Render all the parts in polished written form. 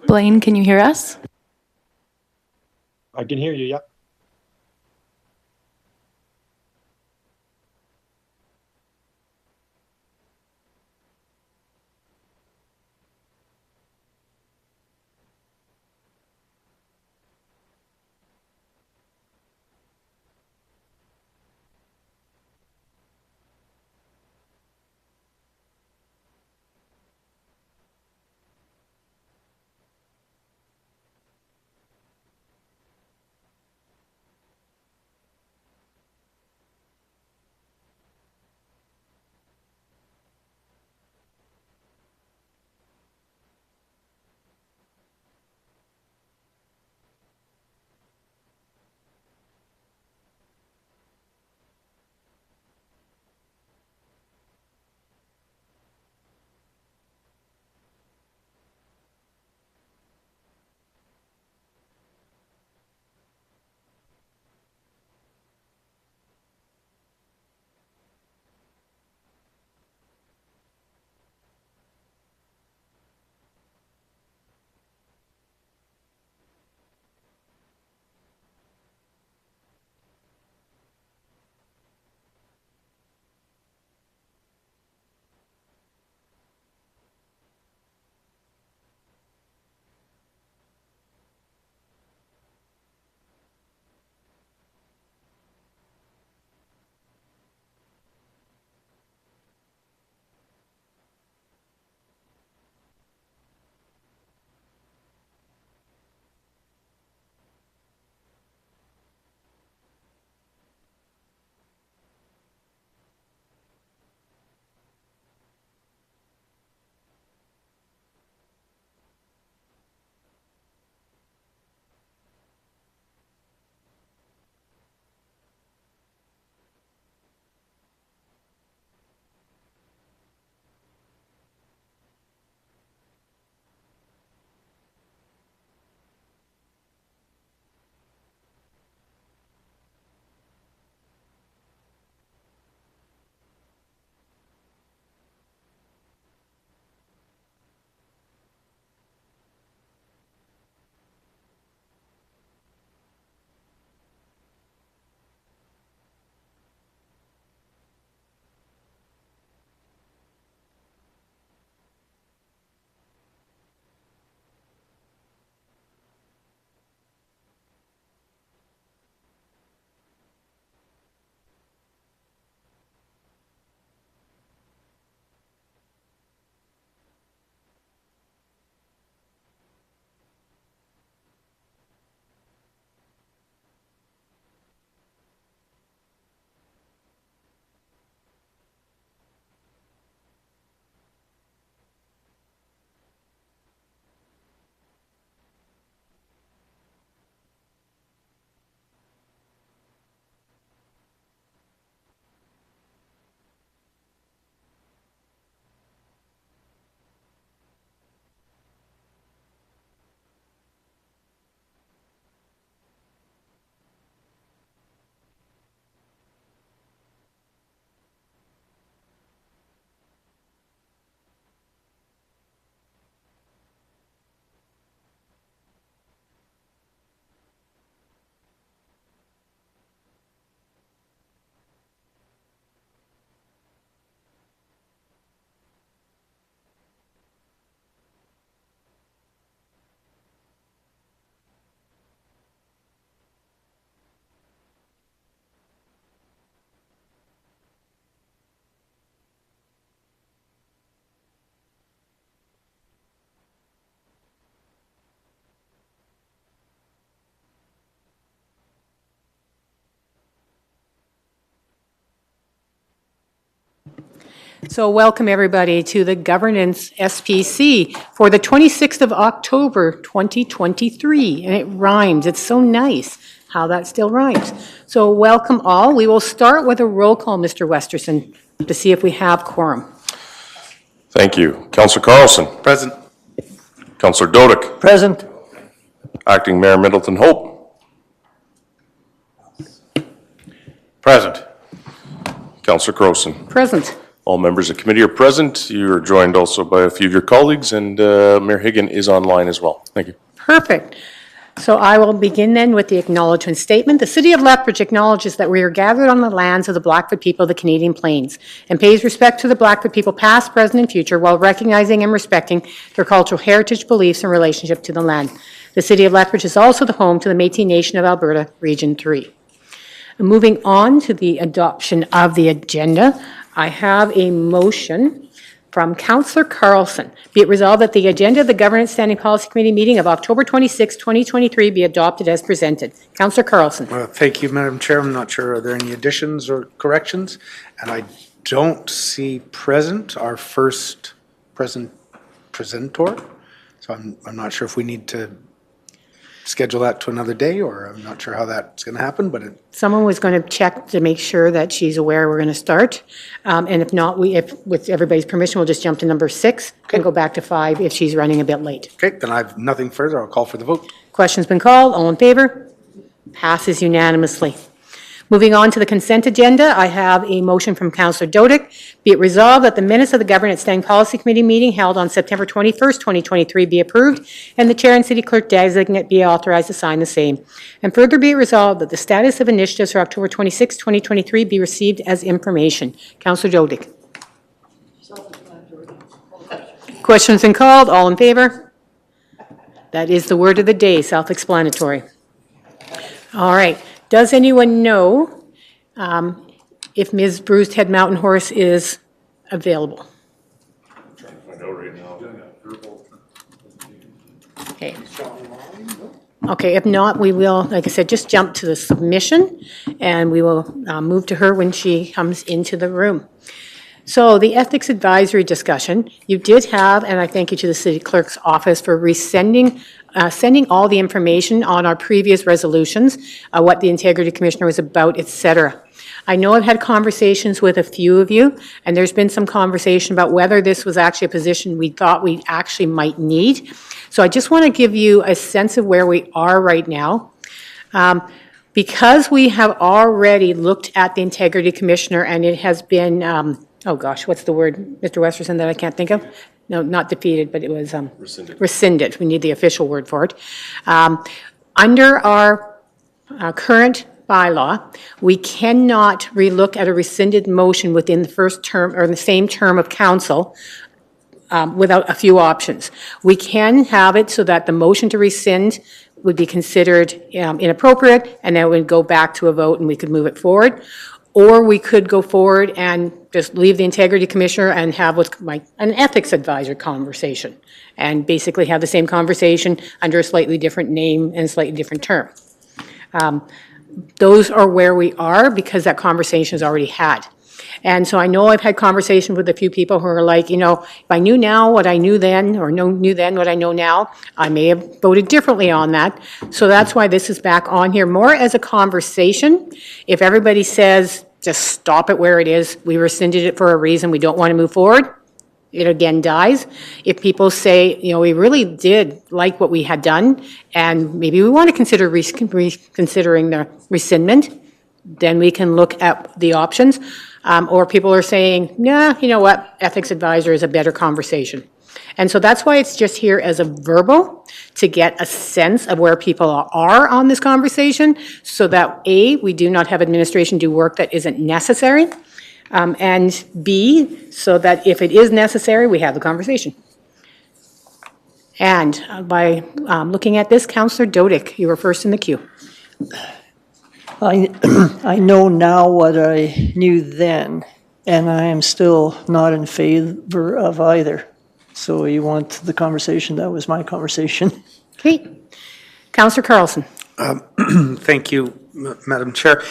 Blaine, can you hear us? I can hear you, yeah. So welcome everybody to the Governance SPC for the 26th of October 2023. And it rhymes. It's so nice how that still rhymes. So welcome all. We will start with a roll call, Mr. Westerson, to see if we have quorum. Thank you. Councillor Carlson. Present. Councillor Dodick. Present. Acting Mayor Middleton Hope. Present. Councillor Crowson. Present. All members of committee are present. You are joined also by a few of your colleagues, and Mayor Higgin is online as well. Thank you. Perfect. So I will begin then with the acknowledgement statement. The City of Lethbridge acknowledges that we are gathered on the lands of the Blackfoot people of the Canadian Plains and pays respect to the Blackfoot people past, present, and future while recognizing and respecting their cultural heritage, beliefs, and relationship to the land. The City of Lethbridge is also the home to the Métis Nation of Alberta, Region 3. Moving on to the adoption of the agenda, I have a motion from Councillor Carlson. Be it resolved that the agenda of the Governance Standing Policy Committee meeting of October 26, 2023 be adopted as presented. Councillor Carlson. Thank you, Madam Chair. I'm not sure, are there any additions or corrections? And I don't see present our first presenter. So I'm not sure if we need to schedule that to another day, or I'm not sure how that's going to happen, but Someone was going to check to make sure that she's aware we're going to start. And if not, with everybody's permission, we'll just jump to number 6 and go back to 5 if she's running a bit late. okay, then I have nothing further. I'll call for the vote. Question's been called. All in favor? Passes unanimously. Moving on to the consent agenda, I have a motion from Councillor Dodick. Be it resolved that the minutes of the Governance Standing Policy Committee meeting held on September 21st, 2023 be approved, and the Chair and City Clerk designate be authorized to sign the same. And further be it resolved that the status of initiatives for October 26, 2023 be received as information. Councillor Dodick. Questions been called. All in favor? That is the word of the day, self-explanatory. All right. Does anyone know if Ms. Bruce Head Mountain Horse is available? Okay. Okay, if not, we will, like I said, just jump to the submission, and we will move to her when she comes into the room. So the Ethics Advisory discussion, you did have, and I thank you to the City Clerk's office for resending sending all the information on our previous resolutions, what the Integrity Commissioner was about, etc. I know I've had conversations with a few of you, and there's been some conversation about whether this was actually a position we thought we actually might need. So I just want to give you a sense of where we are right now. Because we have already looked at the Integrity Commissioner, and it has been, oh gosh, what's the word, Mr. Westerson, that I can't think of? No, not defeated, but it was rescinded. We need the official word for it. Under our current bylaw, we cannot relook at a rescinded motion within the first term or the same term of council without a few options. We can have it so that the motion to rescind would be considered inappropriate, and then it would go back to a vote and we could move it forward. Or we could go forward and just leave the Integrity Commissioner and have what's like an ethics advisor conversation, and basically have the same conversation under a slightly different name and a slightly different term. Those are where we are because that conversation is already had. And so I know I've had conversations with a few people who are like, you know, if I knew now what I knew then, or knew then what I know now, I may have voted differently on that. So that's why this is back on here more as a conversation. If everybody says, just stop it where it is, we rescinded it for a reason, we don't want to move forward, it again dies. If people say, you know, we really did like what we had done, and maybe we want to consider reconsidering the rescindment, then we can look at the options. Or people are saying, nah, you know what, ethics advisor is a better conversation. And so that's why it's just here as a verbal to get a sense of where people are on this conversation, so that A, we do not have administration do work that isn't necessary, and B, so that if it is necessary, we have the conversation. And by looking at this, Councillor Dodick, you were first in the queue. I know now what I knew then, and I am still not in favor of either. So you want the conversation? That was my conversation. Okay. Councillor Carlson. Thank you, Madam Chair.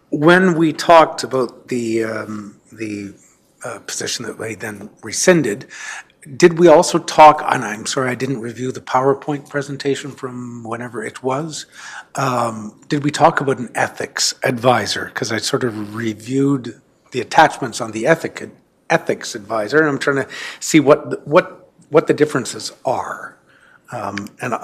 When we talked about the position that we then rescinded, did we also talk, and I'm sorry, I didn't review the PowerPoint presentation from whenever it was. Did we talk about an ethics advisor? Because I sort of reviewed the attachments on the ethics advisor, and I'm trying to see what the differences are. And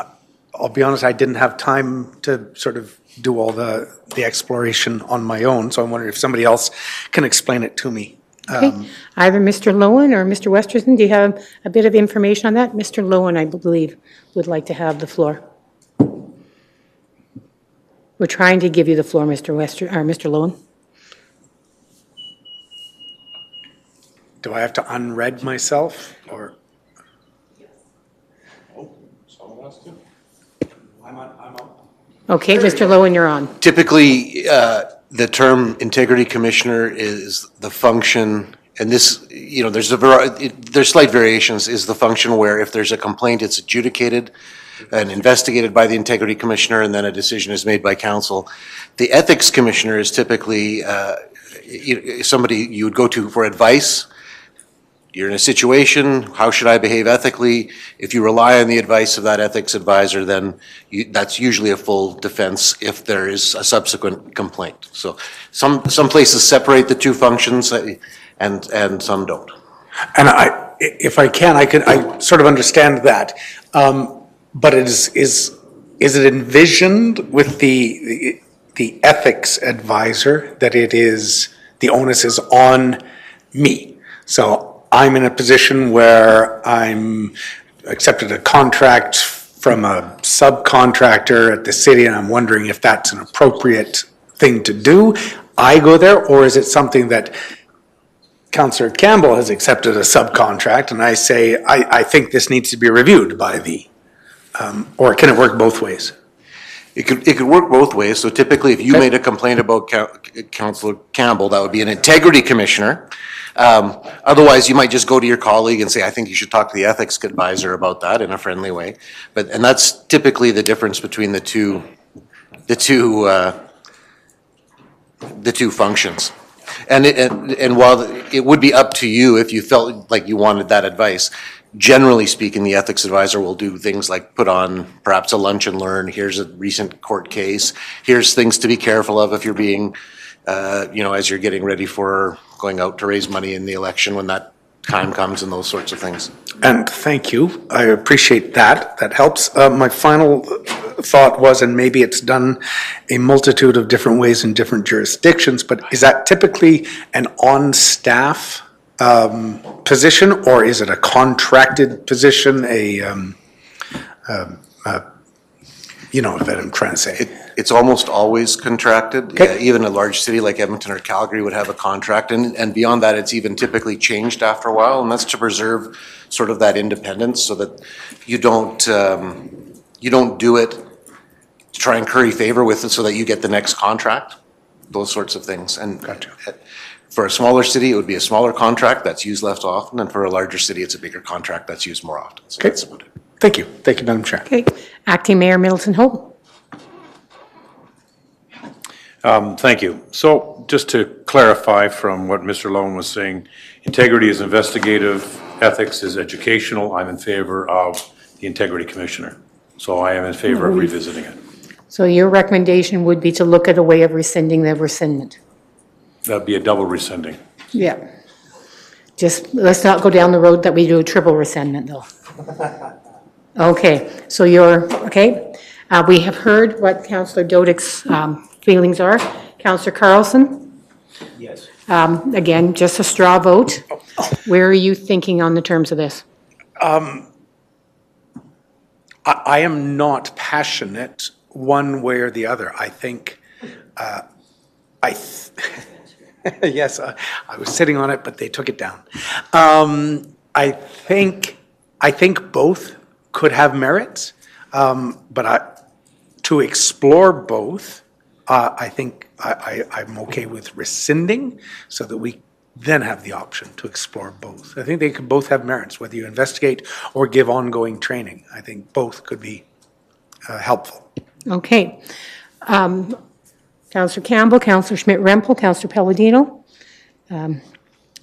I'll be honest, I didn't have time to sort of do all the exploration on my own, so I wonder if somebody else can explain it to me. Okay. Either Mr. Lowen or Mr. Westerson, do you have a bit of information on that? Mr. Lowen, I believe, would like to have the floor. We're trying to give you the floor, Mr. Lowen. Do I have to unread myself, or? I'm on. Okay, Mr. Lowen, you're on. Typically, the term integrity commissioner is the function, and this, there's slight variations, is the function where if there's a complaint, it's adjudicated and investigated by the integrity commissioner, and then a decision is made by council. The ethics commissioner is typically somebody you would go to for advice. You're in a situation, how should I behave ethically? If you rely on the advice of that ethics advisor, then that's usually a full defense if there is a subsequent complaint. So some places separate the two functions and some don't. And if I can, I sort of understand that. But is it envisioned with the ethics advisor that it is, the onus is on me? So I'm in a position where I'm accepted a contract from a subcontractor at the city, and I'm wondering if that's an appropriate thing to do. I go there, or is it something that Councillor Campbell has accepted a subcontract, and I say, I think this needs to be reviewed by the, or can it work both ways? It could work both ways. So typically, if you made a complaint about Councillor Campbell, that would be an integrity commissioner. Otherwise, you might just go to your colleague and say, I think you should talk to the ethics advisor about that in a friendly way. And that's typically the difference between the two functions. And while it would be up to you if you felt like you wanted that advice, generally speaking, the ethics advisor will do things like put on perhaps a lunch and learn. Here's a recent court case. Here's things to be careful of if you're being, as you're getting ready for going out to raise money in the election when that time comes and those sorts of things. And thank you. I appreciate that. That helps. My final thought was, and maybe it's done a multitude of different ways in different jurisdictions, but is that typically an on-staff position, or is it a contracted position, you know what I'm trying to say? It's almost always contracted. Okay. Even a large city like Edmonton or Calgary would have a contract, and beyond that, it's even typically changed after a while, and that's to preserve sort of that independence so that you don't do it to try and curry favor with it so that you get the next contract, those sorts of things. And Gotcha. for a smaller city, it would be a smaller contract that's used less often, and for a larger city, it's a bigger contract that's used more often. So Okay. that's about it. Thank you. Thank you, Madam Chair. Okay. Acting Mayor Middleton Hope. Thank you. So just to clarify from what Mr. Lowen was saying, integrity is investigative, ethics is educational. I'm in favor of the integrity commissioner. So I am in favor of revisiting it. So your recommendation would be to look at a way of rescinding the rescindment? That'd be a double rescinding. Yeah. Just, let's not go down the road that we do a triple rescindment, though. Okay, so okay. We have heard what Councillor Dodik's feelings are. Councillor Carlson? Yes. Again, just a straw vote. Where are you thinking on the terms of this? I am not passionate one way or the other. I think, yes, I was sitting on it, but they took it down. I think both could have merits, but to explore both, I think I'm okay with rescinding so that we then have the option to explore both. I think they could both have merits, whether you investigate or give ongoing training. I think both could be helpful. Okay. Councillor Campbell, Councillor Schmidt-Rempel, Councillor Palladino.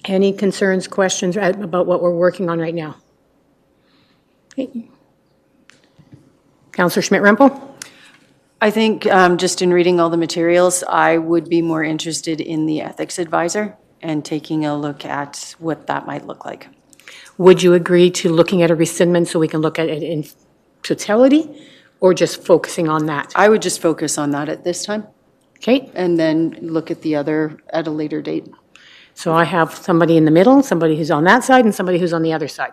Any concerns, questions about what we're working on right now? Okay. Councillor Schmidt-Rempel? I think just in reading all the materials, I would be more interested in the ethics advisor and taking a look at what that might look like. Would you agree to looking at a rescindment so we can look at it in totality, or just focusing on that? I would just focus on that at this time Okay, and then look at the other at a later date. So I have somebody in the middle, somebody who's on that side, and somebody who's on the other side.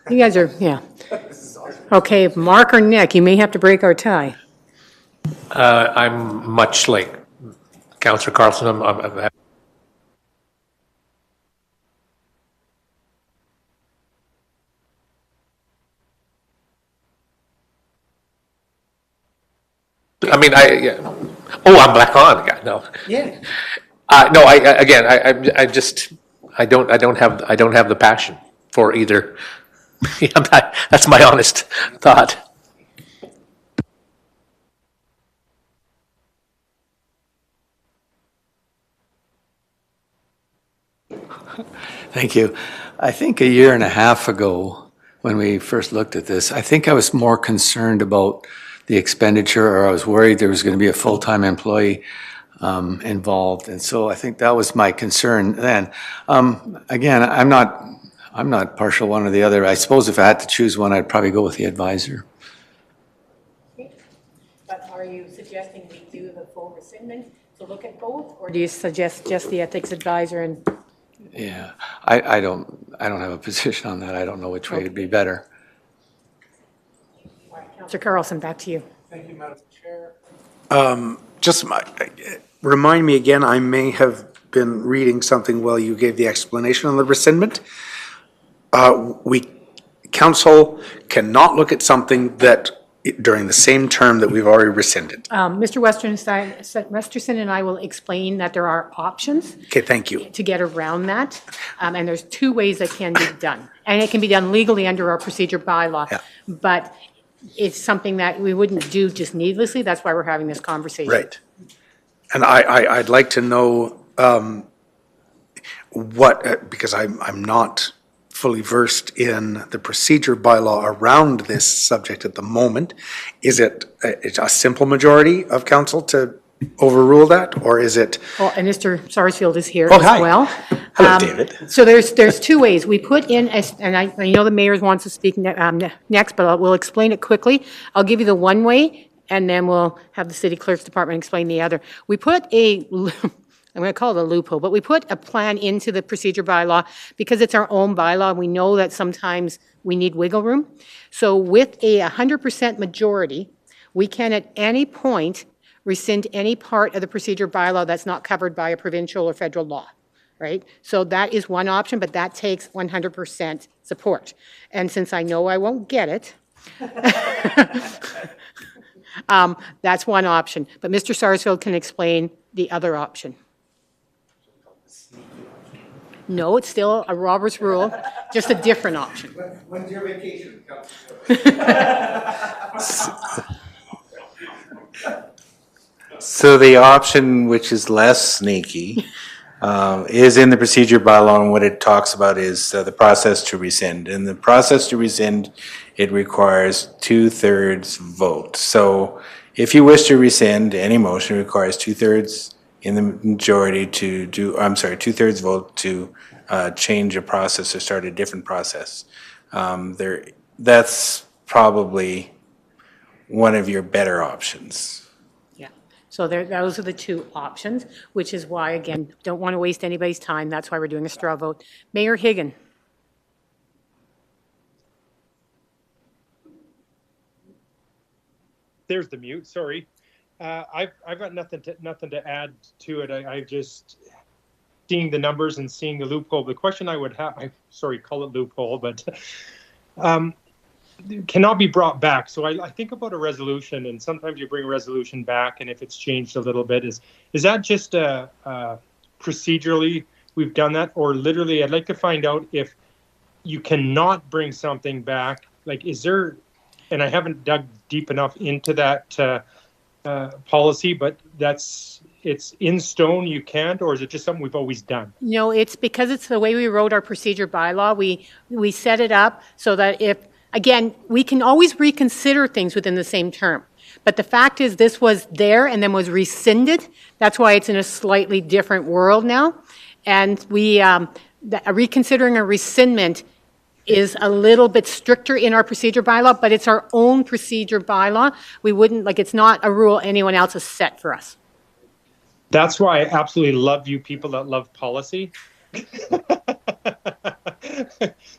You guys are, yeah. Okay, Mark or Nick, you may have to break our tie. I'm much like Councillor Carlson. I mean, yeah. Oh, I'm back on. Yeah, no. Yeah. No, I just, I don't have the passion for either. Yeah, that's my honest thought. Thank you. I think a year and a half ago, when we first looked at this, I think I was more concerned about the expenditure, or I was worried there was going to be a full-time employee involved. And so I think that was my concern then. Again, I'm not partial one or the other. I suppose if I had to choose one, I'd probably go with the advisor. But are you suggesting we do the full rescindment to look at both? Or do you suggest just the ethics advisor and? Yeah, I don't have a position on that. I don't know which way would be better. Councillor Carlson, back to you. Thank you, Madam Chair. Remind me again, I may have been reading something while you gave the explanation on the rescindment. Council cannot look at something that during the same term that we've already rescinded. Mr. Westerson and I will explain that there are options Okay, thank you. to get around that. And there's two ways that can be done. And it can be done legally under our procedure bylaw. Yeah. But it's something that we wouldn't do just needlessly. That's why we're having this conversation. Right. And I'd like to know because I'm not fully versed in the procedure bylaw around this subject at the moment. Is it a simple majority of council to overrule that, or is it? Well, and Mr. Sarsfield is here Oh, as hi. well. Hello, David. So there's two ways. We put in, and I know the mayor wants to speak next, but we'll explain it quickly. I'll give you the one way, and then we'll have the city clerk's department explain the other. We put I'm going to call it a loophole, but we put a plan into the procedure bylaw because it's our own bylaw. We know that sometimes we need wiggle room. So with a 100% majority, we can at any point rescind any part of the procedure bylaw that's not covered by a provincial or federal law, right? So that is one option, but that takes 100% support. And since I know I won't get it, that's one option. But Mr. Sarsfield can explain the other option. No, it's still a Robert's rule, just a different option. When's your vacation? So the option which is less sneaky is in the procedure bylaw, and what it talks about is the process to rescind. And the process to rescind, it requires 2/3 vote. So if you wish to rescind any motion, it requires 2/3 in the majority to do, 2/3 vote to change a process or start a different process. That's probably one of your better options. Yeah. So those are the two options, which is why, again, don't want to waste anybody's time. That's why we're doing a straw vote. Mayor Higgin. There's the mute, sorry. I've got nothing to add to it. I just seeing the numbers and seeing the loophole. The question I would have, call it loophole, but cannot be brought back. So I think about a resolution, and sometimes you bring a resolution back, and if it's changed a little bit, is that just procedurally we've done that, or literally? I'd like to find out if you cannot bring something back. Like, is there? And I haven't dug deep enough into that policy, but it's in stone, you can't, or is it just something we've always done? No, it's because it's the way we wrote our procedure bylaw. We set it up so that if, again, we can always reconsider things within the same term. But the fact is this was there and then was rescinded. That's why it's in a slightly different world now. And reconsidering a rescindment is a little bit stricter in our procedure bylaw, but it's our own procedure bylaw. We wouldn't, it's not a rule anyone else has set for us. That's why I absolutely love you people that love policy.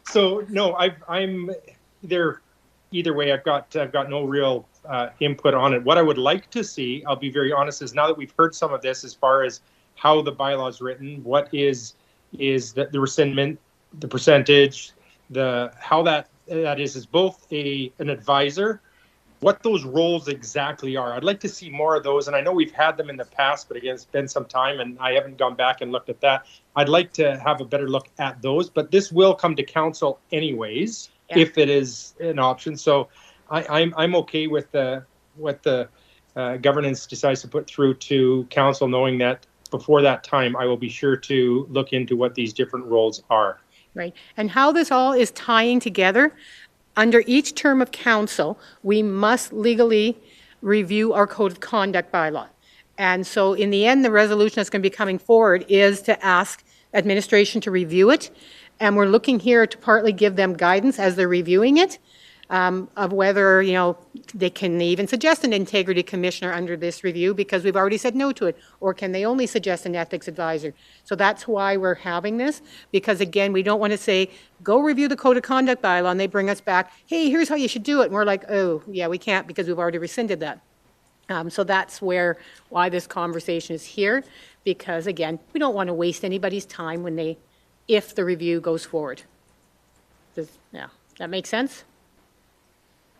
So no, I'm there. Either way, I've got no real input on it. What I would like to see, I'll be very honest, is now that we've heard some of this as far as how the bylaw is written, what is the rescindment, the percentage, how that is both an advisor, what those roles exactly are. I'd like to see more of those, and I know we've had them in the past, but again, it's been some time, and I haven't gone back and looked at that. I'd like to have a better look at those, but this will come to council anyways, if it is an option. So I'm okay with what the governance decides to put through to council, knowing that before that time, I will be sure to look into what these different roles are. Right. And how this all is tying together, under each term of council, we must legally review our code of conduct bylaw. And so in the end, the resolution that's going to be coming forward is to ask administration to review it. And we're looking here to partly give them guidance as they're reviewing it, of whether, they can even suggest an integrity commissioner under this review because we've already said no to it, or can they only suggest an ethics advisor? So that's why we're having this, because again, we don't want to say, go review the code of conduct bylaw, and they bring us back, hey, here's how you should do it. And we're like, oh, yeah, we can't because we've already rescinded that. So that's why this conversation is here, because again, we don't want to waste anybody's time if the review goes forward. Does that make sense?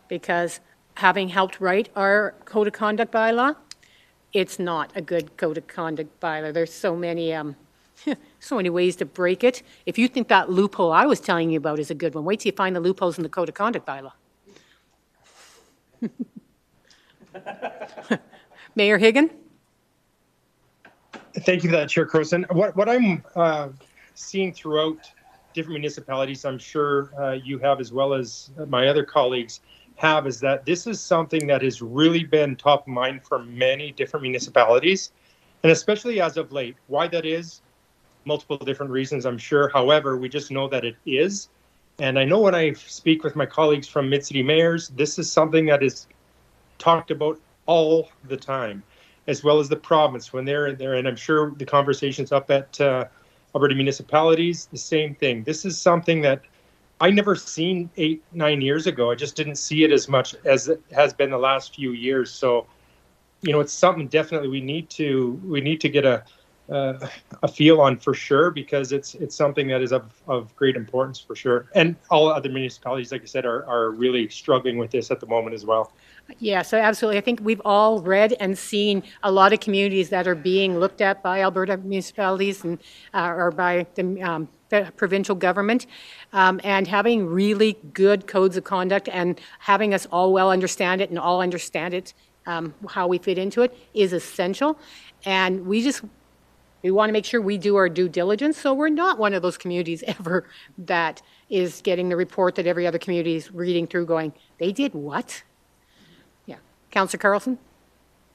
Because having helped write our code of conduct bylaw, it's not a good code of conduct bylaw. There's so many ways to break it. If you think that loophole I was telling you about is a good one, wait till you find the loopholes in the code of conduct bylaw. Mayor Higgin? Thank you for that, Chair Croson. What I'm seeing throughout different municipalities, I'm sure you have as well as my other colleagues have, is that this is something that has really been top of mind for many different municipalities, and especially as of late. Why that is, multiple different reasons, I'm sure. However, we just know that it is. And I know when I speak with my colleagues from Mid-City Mayors, this is something that is talked about all the time, as well as the province when they're there. And I'm sure the conversations up at Alberta municipalities, the same thing. This is something that I never seen 8-9 years ago. I just didn't see it as much as it has been the last few years. So, it's something definitely we need to get a feel on for sure, because it's something that is of great importance for sure. And all other municipalities, like I said, are really struggling with this at the moment as well. Yeah, so absolutely. I think we've all read and seen a lot of communities that are being looked at by Alberta municipalities and or by the provincial government, and having really good codes of conduct and having us all well understand it and all understand it, how we fit into it, is essential. And we want to make sure we do our due diligence, so we're not one of those communities ever that is getting the report that every other community is reading through going, they did what? Yeah. Councillor Carlson?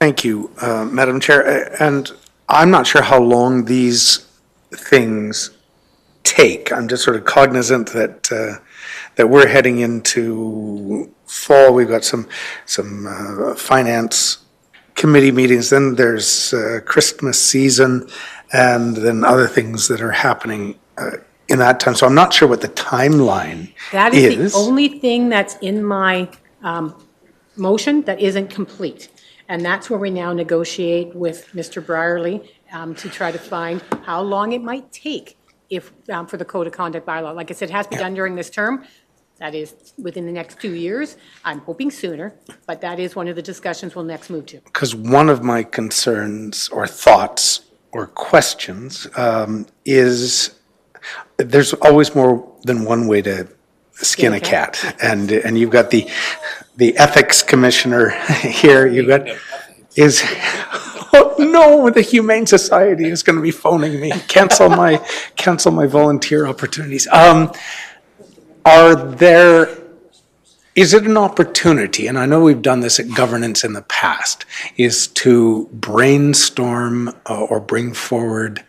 Thank you, Madam Chair. And I'm not sure how long these things take. I'm just sort of cognizant that we're heading into fall. We've got some finance committee meetings. Then there's Christmas season, and then other things that are happening in that time. So I'm not sure what the timeline is. That is the only thing that's in my motion that isn't complete. And that's where we now negotiate with Mr. Brierley to try to find how long it might take for the code of conduct bylaw. Like I said, it has to be done during this term. That is within the next 2 years. I'm hoping sooner, but that is one of the discussions we'll next move to. Because one of my concerns or thoughts or questions is there's always more than one way to skin a cat. And you've got the ethics commissioner here. You've got oh no, the Humane Society is going to be phoning me. Cancel my volunteer opportunities. Is it an opportunity, and I know we've done this at governance in the past, is to brainstorm or bring forward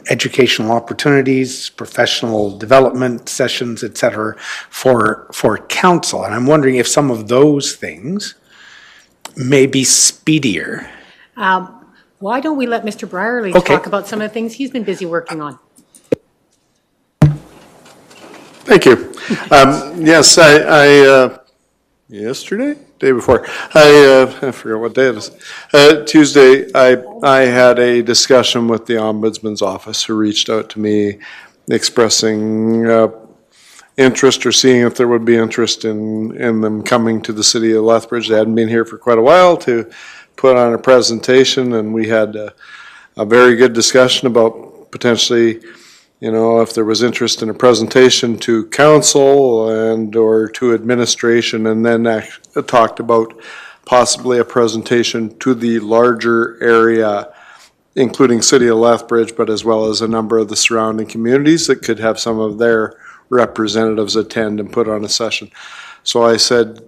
educational opportunities, professional development sessions, et cetera, for council? And I'm wondering if some of those things may be speedier. Why don't we let Mr. Brierley talk about some of the things he's been busy working on? Thank you. Yes, yesterday, day before, I forget what day it is. Tuesday, I had a discussion with the Ombudsman's office, who reached out to me expressing interest or seeing if there would be interest in them coming to the city of Lethbridge. They hadn't been here for quite a while to put on a presentation, and we had a very good discussion about potentially, you know, if there was interest in a presentation to council and or to administration, and then talked about possibly a presentation to the larger area, including city of Lethbridge, but as well as a number of the surrounding communities that could have some of their representatives attend and put on a session. So I said,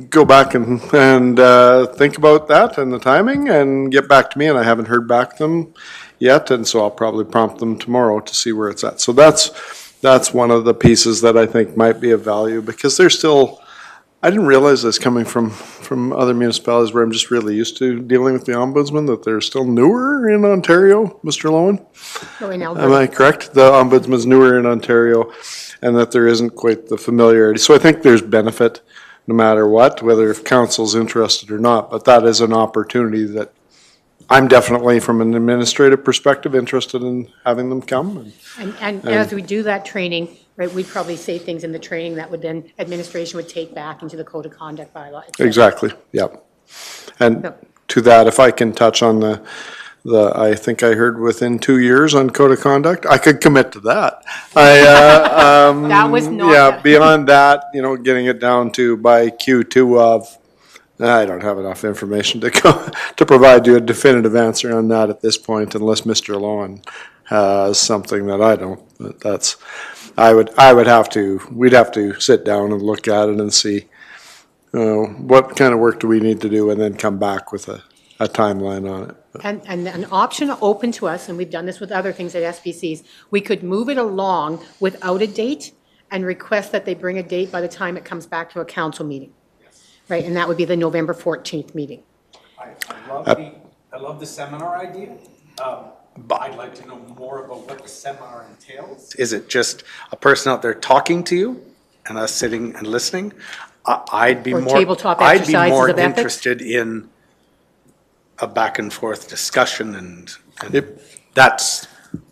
go back and think about that and the timing and get back to me, and I haven't heard back them yet, and so I'll probably prompt them tomorrow to see where it's at. So that's one of the pieces that I think might be of value, because they're still, I didn't realize this coming from other municipalities where I'm just really used to dealing with the Ombudsman, that they're still newer in Ontario, Mr. Lowen. Oh, in Am Alberta. I correct? The Ombudsman's newer in Ontario, and that there isn't quite the familiarity. So I think there's benefit no matter what, whether if council's interested or not, but that is an opportunity that I'm definitely, from an administrative perspective, interested in having them come. And as we do that training, right, we'd probably say things in the training that would then, administration would take back into the code of conduct bylaw. et cetera. Exactly, yep. And to that, if I can touch on the I think I heard within 2 years on code of conduct, I could commit to that. That was not. Yeah, beyond that, you know, getting it down to by Q2 of, I don't have enough information to provide you a definitive answer on that at this point, unless Mr. Lowen has something that I don't. But that's, we'd have to sit down and look at it and see what kind of work do we need to do, and then come back with a timeline on it. And an option open to us, and we've done this with other things at SPCs, we could move it along without a date and request that they bring a date by the time it comes back to a council meeting. Right, and that would be the November 14th meeting. I love the seminar idea, but I'd like to know more about what the seminar entails. Is it just a person out there talking to you and us sitting and listening? I'd be Or more, tabletop I'd be exercises more of ethics? interested in a back and forth discussion, and that's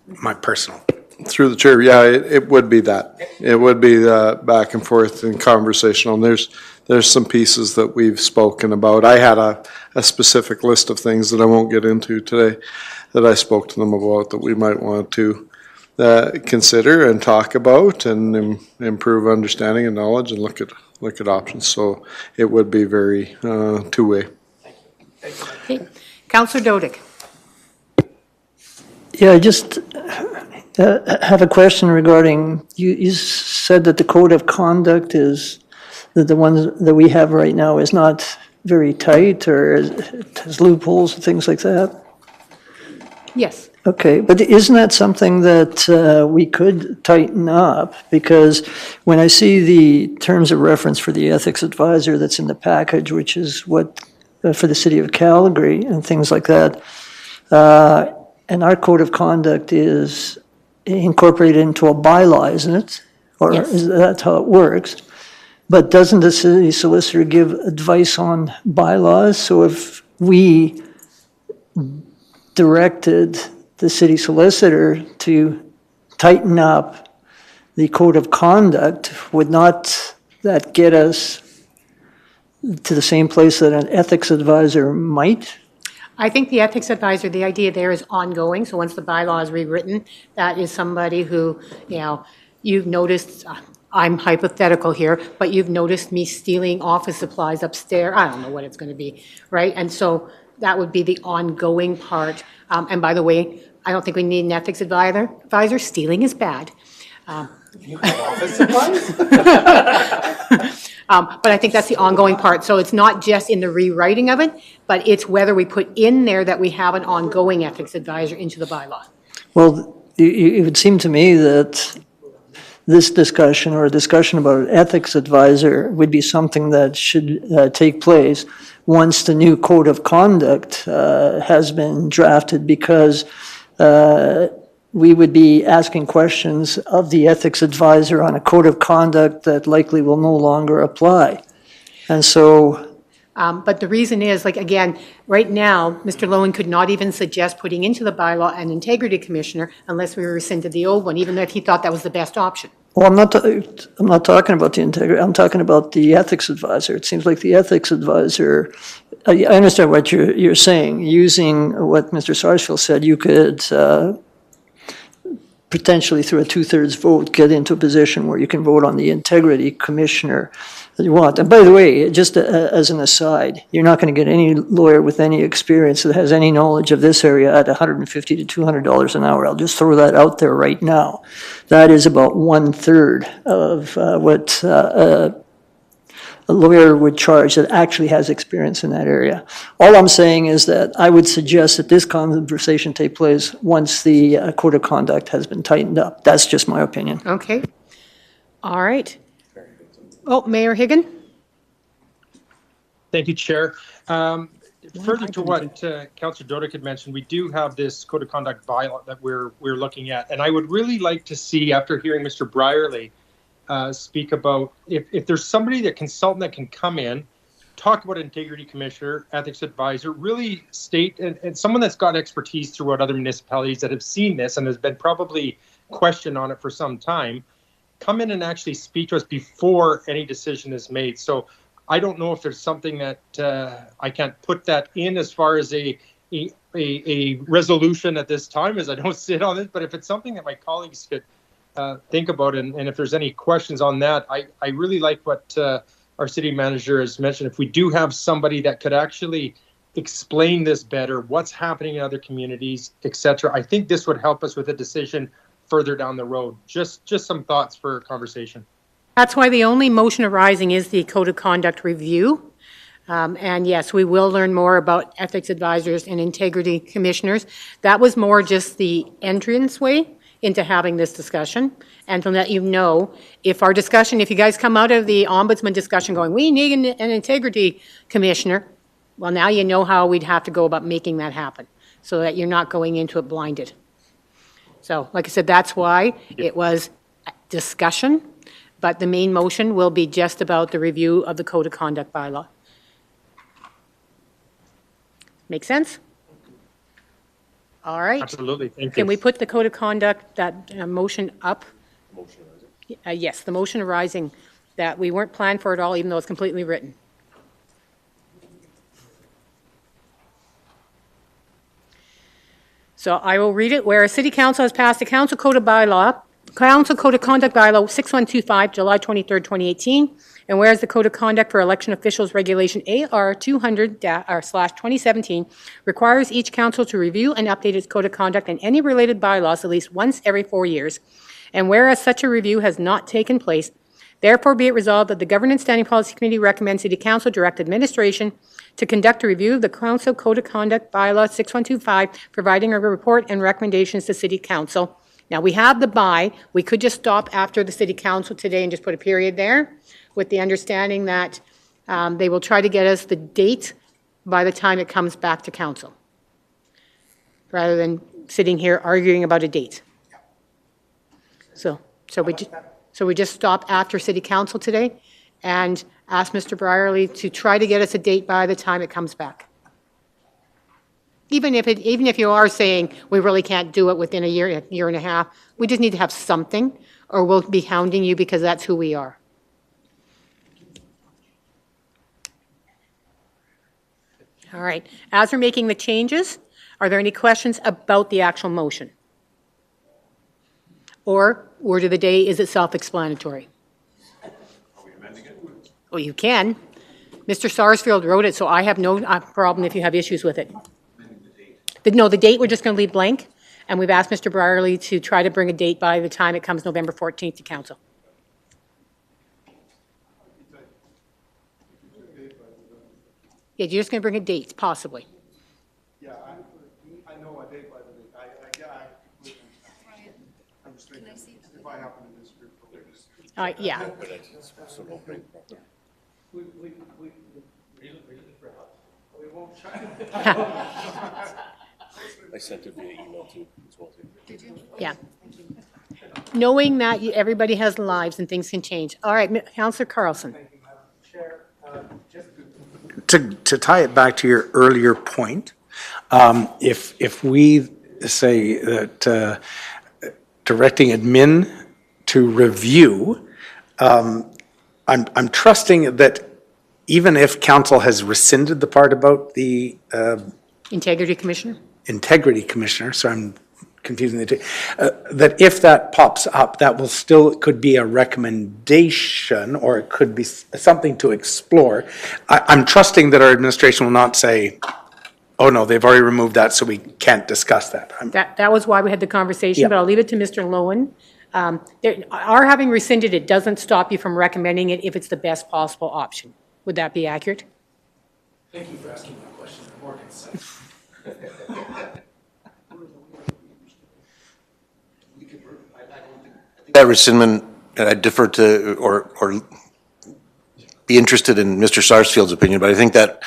my personal. Through the chair, yeah, it would be that. It would be the back and forth and conversational. And there's some pieces that we've spoken about. I had a specific list of things that I won't get into today that I spoke to them about that we might want to consider and talk about and improve understanding and knowledge and look at options. So it would be very two-way. Okay. Councillor Dodick. Yeah, I just have a question regarding, you said that the code of conduct is, that the one that we have right now is not very tight, or it has loopholes and things like that? Yes. Okay, but isn't that something that we could tighten up? Because when I see the terms of reference for the ethics advisor that's in the package, which is what, for the city of Calgary and things like that, and our code of conduct is incorporated into a bylaw, isn't it? Or Yes. is that how it works? But doesn't the city solicitor give advice on bylaws? So if we directed the city solicitor to tighten up the code of conduct, would not that get us to the same place that an ethics advisor might? I think the ethics advisor, the idea there is ongoing, so once the bylaw is rewritten, that is somebody who, you know, you've noticed, I'm hypothetical here, but you've noticed me stealing office supplies upstairs, I don't know what it's going to be, right? And so that would be the ongoing part. And by the way, I don't think we need an ethics advisor, stealing is bad. You have office supplies? But I think that's the ongoing part. So it's not just in the rewriting of it, but it's whether we put in there that we have an ongoing ethics advisor into the bylaw. Well, it would seem to me that this discussion, or a discussion about an ethics advisor, would be something that should take place once the new code of conduct has been drafted, because we would be asking questions of the ethics advisor on a code of conduct that likely will no longer apply. And so, But the reason is, like, again, right now, Mr. Lowen could not even suggest putting into the bylaw an integrity commissioner unless we rescinded the old one, even if he thought that was the best option. well, I'm not talking about the integrity, I'm talking about the ethics advisor. It seems like the ethics advisor, I understand what you're saying. Using what Mr. Sarsfield said, you could potentially through a 2/3 vote, get into a position where you can vote on the integrity commissioner that you want. And by the way, just as an aside, you're not going to get any lawyer with any experience that has any knowledge of this area at $150 to $200 an hour. I'll just throw that out there right now. That is about 1/3 of what a lawyer would charge that actually has experience in that area. All I'm saying is that I would suggest that this conversation take place once the code of conduct has been tightened up. That's just my opinion. Okay. All right. Oh, Mayor Higgin? Thank you, Chair. Further to what Councillor Dodick had mentioned, we do have this code of conduct bylaw that we're looking at, and I would really like to see, after hearing Mr. Brierley speak about if there's somebody, that consultant that can come in, talk about integrity commissioner, ethics advisor, really state, and someone that's got expertise throughout other municipalities that have seen this and has been probably questioned on it for some time, come in and actually speak to us before any decision is made. So I don't know if there's something that I can't put that in as far as a resolution at this time, as I don't sit on it, but if it's something that my colleagues could think about, and if there's any questions on that, I really like what our city manager has mentioned. If we do have somebody that could actually explain this better, what's happening in other communities, etc., I think this would help us with a decision further down the road. Just some thoughts for conversation. That's why the only motion arising is the code of conduct review. And yes, we will learn more about ethics advisors and integrity commissioners. That was more just the entranceway into having this discussion, and to let you know, if our discussion, if you guys come out of the ombudsman discussion going, we need an integrity commissioner, well, now you know how we'd have to go about making that happen, so that you're not going into it blinded. So, like I said, that's why it was discussion, but the main motion will be just about the review of the code of conduct bylaw. Make sense? All right. Absolutely. Thank you. Can we put the code of conduct, that motion up? Yes, the motion arising that we weren't planned for at all, even though it's completely written. So I will read it. Whereas City Council has passed the Council Code of Conduct Bylaw 6125, July 23rd, 2018, and whereas the Code of Conduct for Election Officials Regulation AR 200/2017 requires each council to review and update its code of conduct and any related bylaws at least once every 4 years, and whereas such a review has not taken place, therefore be it resolved that the Governance Standing Policy Committee recommends City Council direct administration to conduct a review of the Council Code of Conduct Bylaw 6125, providing a report and recommendations to City Council. Now, we have the by. We could just stop after the City Council today and just put a period there, with the understanding that they will try to get us the date by the time it comes back to council, rather than sitting here arguing about a date. So we just stop after City Council today and ask Mr. Brierley to try to get us a date by the time it comes back. Even if you are saying we really can't do it within a year and a half, we just need to have something, or we'll be hounding you because that's who we are. All right. As we're making the changes, are there any questions about the actual motion? Or, word of the day, is it self-explanatory? Are we amending it? Oh, you can. Mr. Sarsfield wrote it, so I have no problem if you have issues with it. No, the date we're just going to leave blank, and we've asked Mr. Brierley to try to bring a date by the time it comes November 14th to council. Yeah, you're just going to bring a date, possibly. Yeah, I know a date by the date. I'm just thinking, if I happen to disagree with the Yeah. We won't try. I sent it via email too, as well. Yeah. Knowing that everybody has lives and things can change. All right, Councillor Carlson. To tie it back to your earlier point, if we say that directing admin to review, I'm trusting that even if council has rescinded the part about the Integrity Commissioner? integrity commissioner, so I'm confusing the two, that if that pops up, that will still, it could be a recommendation, or it could be something to explore. I'm trusting that our administration will not say, oh no, they've already removed that, so we can't discuss that. That was why we had the conversation, Yeah. but I'll leave it to Mr. Lowen. Our having rescinded it doesn't stop you from recommending it if it's the best possible option. Would that be accurate? Thank you for asking that question. More concise. That rescindment, I defer to, or be interested in Mr. Sarsfield's opinion, but I think that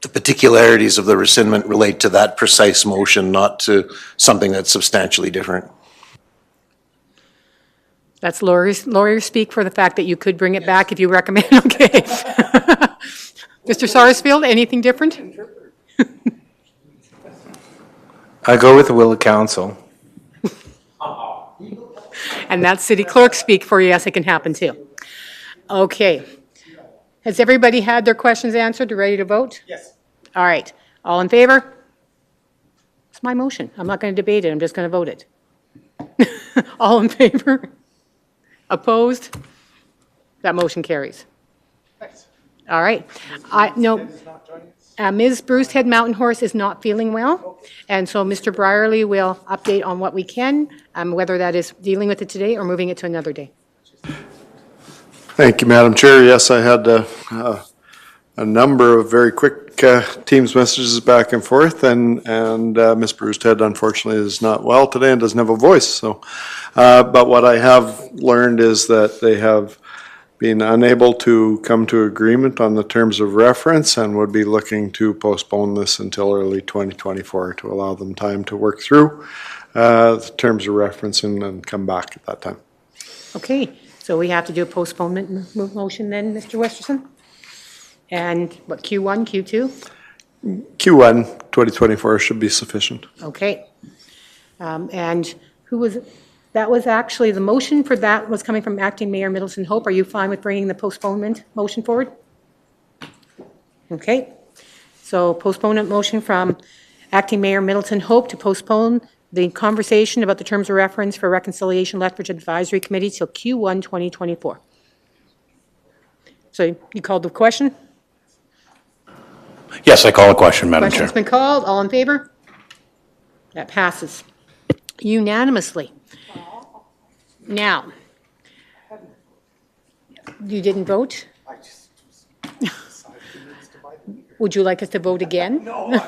the particularities of the rescindment relate to that precise motion, not to something that's substantially different. That's lawyers speak for the fact that you could bring it back if you recommend, okay. Mr. Sarsfield, anything different? I go with the will of council. And that's city clerk speak for you, yes, it can happen too. Okay. Has everybody had their questions answered, ready to vote? Yes. All right, all in favor? It's my motion, I'm not going to debate it, I'm just going to vote it. All in favor? Opposed? That motion carries. All right. No, Ms. Bruce Head Mountain Horse is not feeling well, and so Mr. Brierly will update on what we can, whether that is dealing with it today or moving it to another day. Thank you, Madam Chair. Yes, I had a number of very quick Teams messages back and forth, and Ms. Brewstead unfortunately is not well today and doesn't have a voice. So, but what I have learned is that they have been unable to come to agreement on the terms of reference and would be looking to postpone this until early 2024 to allow them time to work through the terms of reference and come back at that time. Okay, so we have to do a postponement motion then, Mr. Westerson? And what, Q1, Q2? Q1 2024 should be sufficient. Okay. And who was, that was actually, the motion for that was coming from Acting Mayor Middleton Hope. Are you fine with bringing the postponement motion forward? Okay. So postponement motion from Acting Mayor Middleton Hope to postpone the conversation about the terms of reference for Reconciliation Lethbridge Advisory Committee till Q1 2024. So you called the question? Yes, I call a question, Madam Chair. Question's been called. All in favor? That passes unanimously. Now, you didn't vote? Would you like us to vote again? No.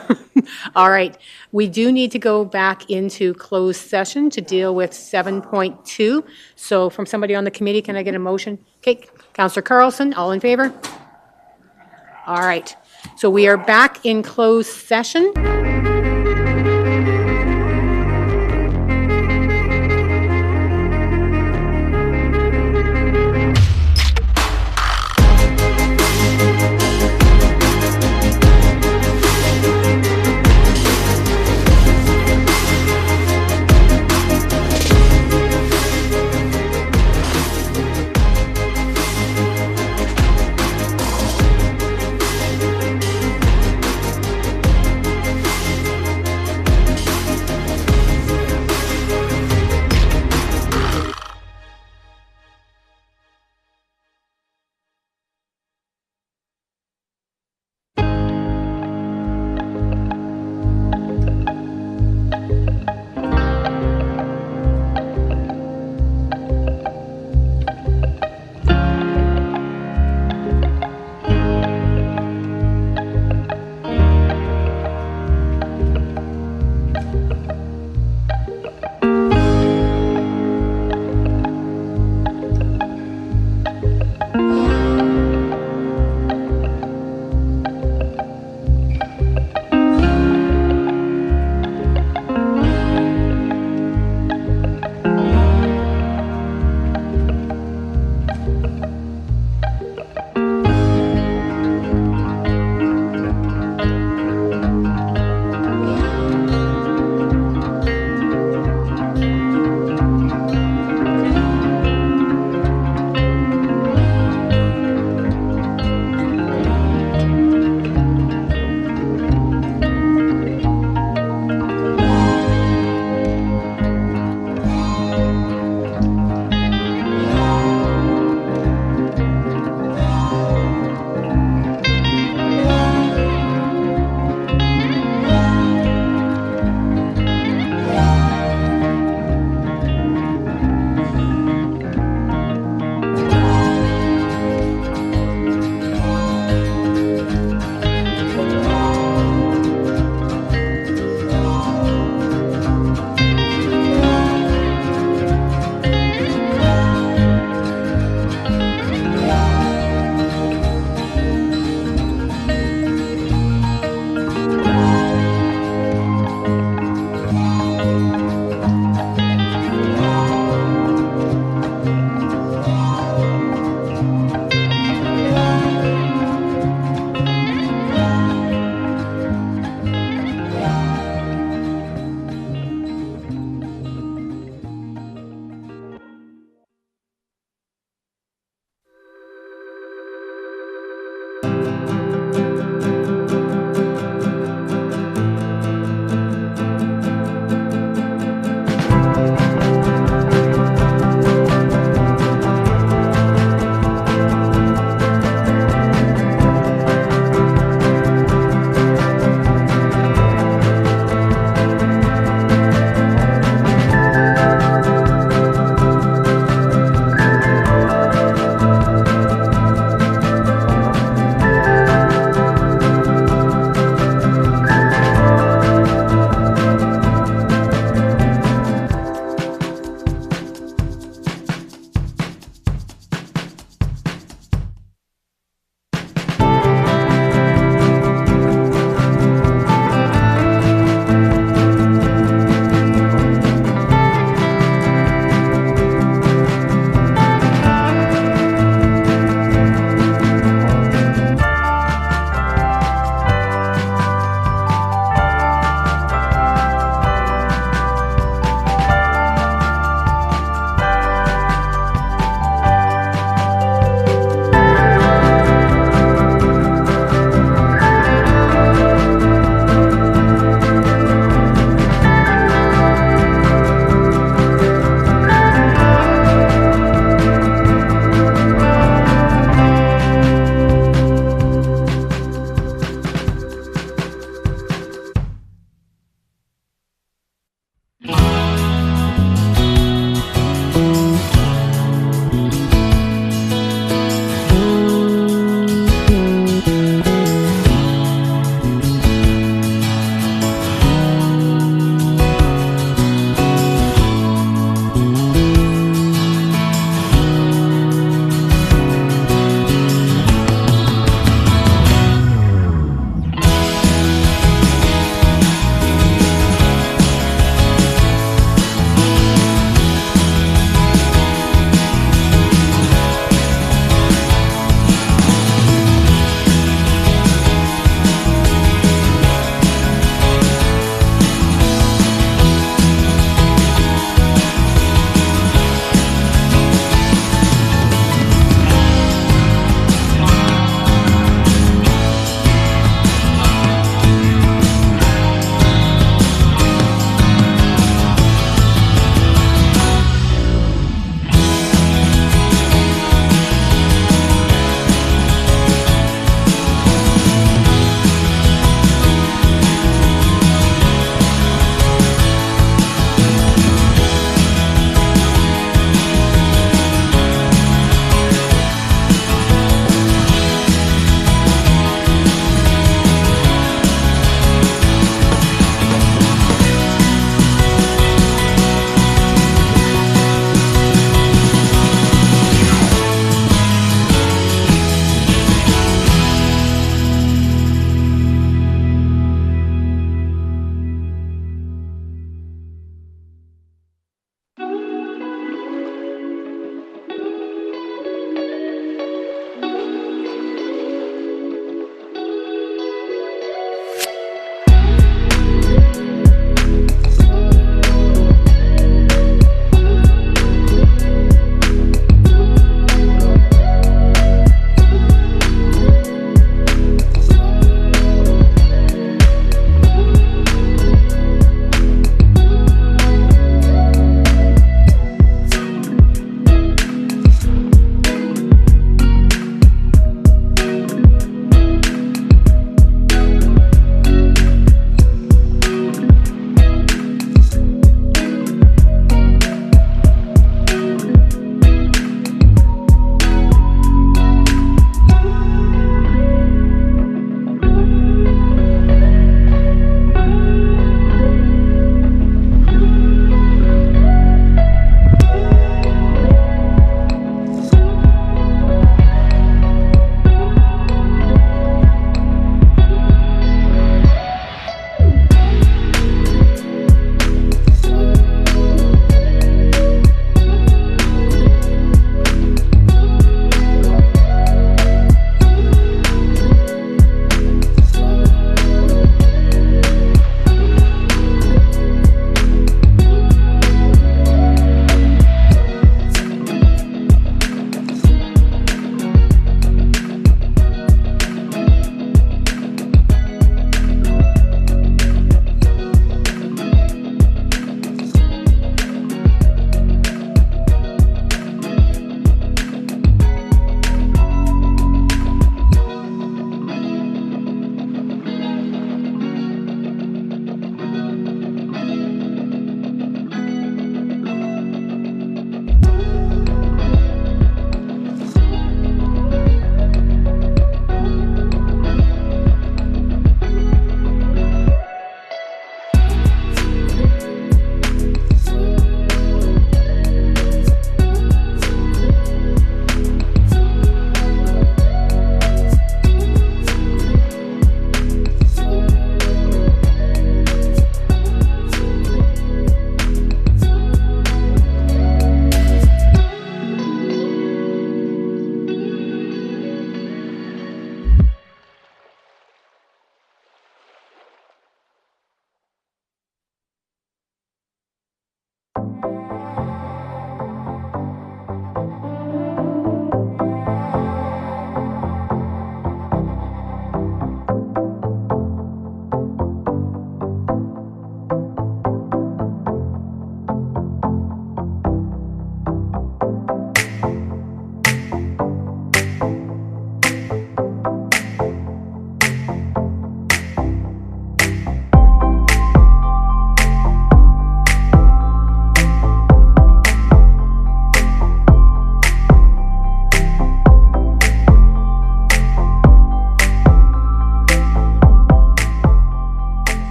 All right. We do need to go back into closed session to deal with 7.2. So from somebody on the committee, can I get a motion? Okay, Councillor Carlson, all in favor? All right. So we are back in closed session.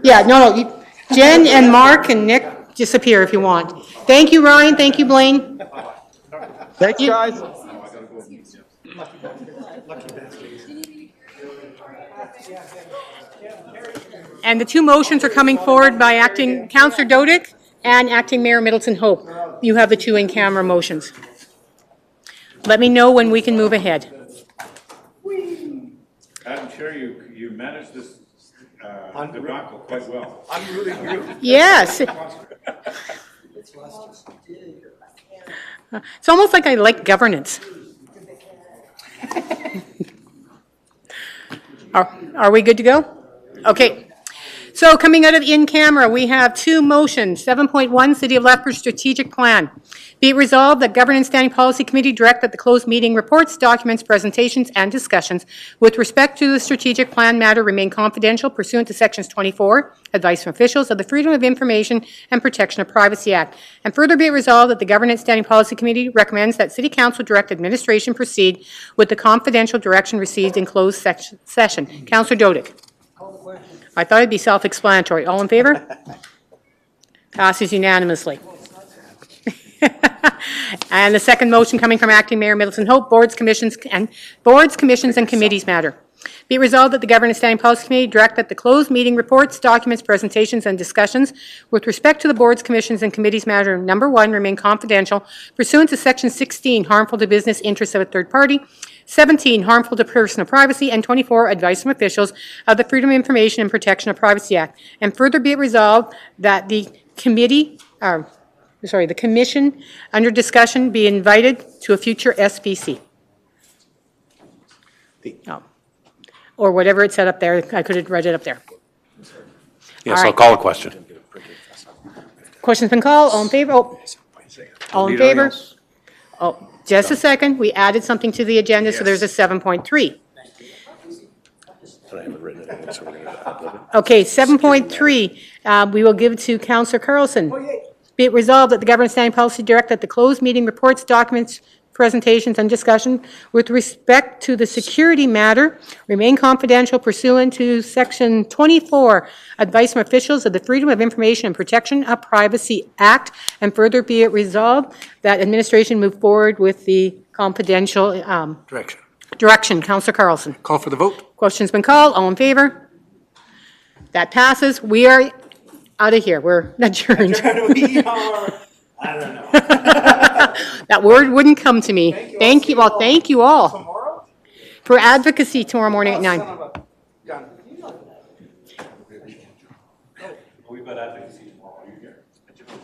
Yeah, no, Jen and Mark and Nick disappear if you want. Thank you, Ryan. Thank you, Blaine. Thanks, guys. And the two motions are coming forward by Acting Councillor Dodick and Acting Mayor Middleton Hope. You have the two in-camera motions. Let me know when we can move ahead. Madam Chair, you managed this debacle quite well. Yes. It's almost like I like governance. Are we good to go? Okay. So coming out of in-camera, we have two motions. 7.1, City of Lethbridge Strategic Plan. Be it resolved that Governance Standing Policy Committee direct that the closed meeting reports, documents, presentations, and discussions with respect to the strategic plan matter remain confidential pursuant to Sections 24, Advice from Officials of the Freedom of Information and Protection of Privacy Act. And further be it resolved that the Governance Standing Policy Committee recommends that City Council direct administration proceed with the confidential direction received in closed session. Councillor Dodick. I thought it'd be self-explanatory. All in favor? Passes unanimously. And the second motion coming from Acting Mayor Middleton Hope, boards, commissions, and committees matter. Be it resolved that the Governance Standing Policy Committee direct that the closed meeting reports, documents, presentations, and discussions with respect to the boards, commissions, and committees matter, number 1, remain confidential pursuant to Section 16, harmful to business interests of a third party, 17, harmful to personal privacy, and 24, advice from officials of the Freedom of Information and Protection of Privacy Act. And further be it resolved that the the commission under discussion be invited to a future SPC. Or whatever it said up there. I could have read it up there. Yes, All I'll right. call a question. Question's been called. All in favor? Oh. All in favor? Oh, just a second. We added something to the agenda, so there's a 7.3. Okay, 7.3, we will give to Councillor Carlson. Be it resolved that the Governance Standing Policy direct that the closed meeting reports, documents, presentations, and discussion with respect to the security matter remain confidential pursuant to Section 24, Advice from Officials of the Freedom of Information and Protection of Privacy Act, and further be it resolved that administration move forward with the confidential direction. Councillor Carlson. Call for the vote. Question's been called. All in favor? That passes. We are out of here. We're adjourned. I don't know. That word wouldn't come to me. Thank you. Well, thank you all for advocacy tomorrow morning at 9. We've got